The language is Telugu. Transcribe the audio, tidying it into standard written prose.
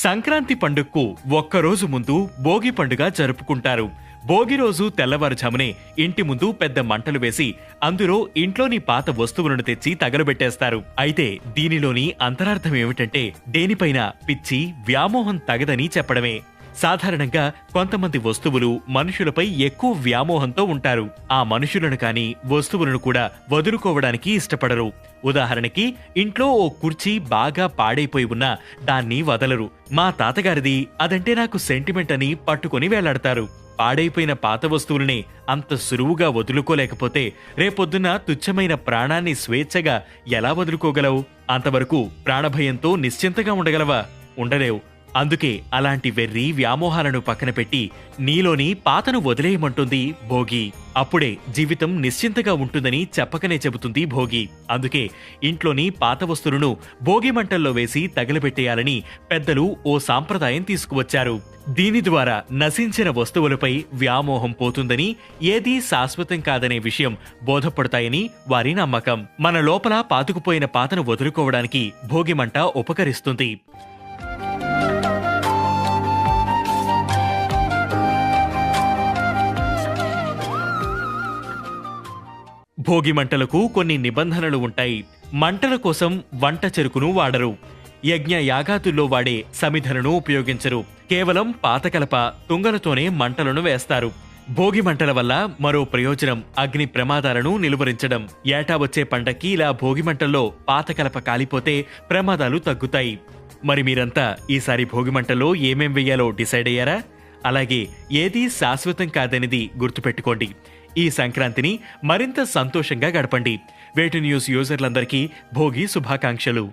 సంక్రాంతి పండుగకు ఒక్కరోజు ముందు భోగి పండుగ జరుపుకుంటారు. భోగి రోజు తెల్లవారుజామునే ఇంటి ముందు పెద్ద మంటలు వేసి అందులో ఇంట్లోని పాత వస్తువులను తెచ్చి తగలబెట్టేస్తారు. అయితే దీనిలోని అంతరార్థం ఏమిటంటే దేనిపైన పిచ్చి వ్యామోహం తగదని చెప్పడమే. సాధారణంగా కొంతమంది వస్తువులు మనుషులపై ఎక్కువ వ్యామోహంతో ఉంటారు. ఆ మనుషులను కాని వస్తువులను కూడా వదులుకోవడానికి ఇష్టపడరు. ఉదాహరణకి ఇంట్లో ఓ కుర్చీ బాగా పాడైపోయి ఉన్నా దాన్ని వదలరు. మా తాతగారిది, అదంటే నాకు సెంటిమెంట్ అని పట్టుకొని వేలాడతారు. పాడైపోయిన పాత వస్తువులనే అంత సులువుగా వదులుకోలేకపోతే రేపొద్దున తుచ్చమైన ప్రాణాన్ని స్వేచ్ఛగా ఎలా వదులుకోగలవు? అంతవరకు ప్రాణభయంతో నిశ్చింతగా ఉండగలవా? ఉండలేవు. అందుకే అలాంటి వెర్రి వ్యామోహాలను పక్కన పెట్టి నీలోని పాతను వదిలేయమంటుంది భోగి. అప్పుడే జీవితం నిశ్చింతగా ఉంటుందని చెప్పకనే చెబుతుంది భోగి. అందుకే ఇంట్లోని పాత వస్తువులను భోగి మంటల్లో వేసి తగలబెట్టేయాలని పెద్దలు ఓ సాంప్రదాయం తీసుకువచ్చారు. దీని ద్వారా నశించిన వస్తువులపై వ్యామోహం పోతుందని, ఏదీ శాశ్వతం కాదనే విషయం బోధపడతాయని వారి నమ్మకం. మన లోపల పాతుకుపోయిన పాతను వదులుకోవడానికి భోగిమంట ఉపకరిస్తుంది. భోగి మంటలకు కొన్ని నిబంధనలు ఉంటాయి. మంటల కోసం వంట చెరుకును వాడరు. యజ్ఞ యాగాతుల్లో వాడే సమిధలను ఉపయోగించరు. కేవలం పాతకలప, తుంగలతోనే మంటలను వేస్తారు. భోగి మంటల వల్ల మరో ప్రయోజనం అగ్ని ప్రమాదాలను నిలువరించడం. ఏటా వచ్చే పండక్కి ఇలా భోగి మంటల్లో పాతకలప కాలిపోతే ప్రమాదాలు తగ్గుతాయి. మరి మీరంతా ఈసారి భోగి మంటల్లో ఏమేం వెయ్యాలో డిసైడ్ అయ్యారా? అలాగే ఏదీ శాశ్వతం కాదనేది గుర్తుపెట్టుకోండి. ఈ సంక్రాంతిని మరింత సంతోషంగా గడపండి. వేటు న్యూస్ యూజర్లందరికీ భోగి శుభాకాంక్షలు.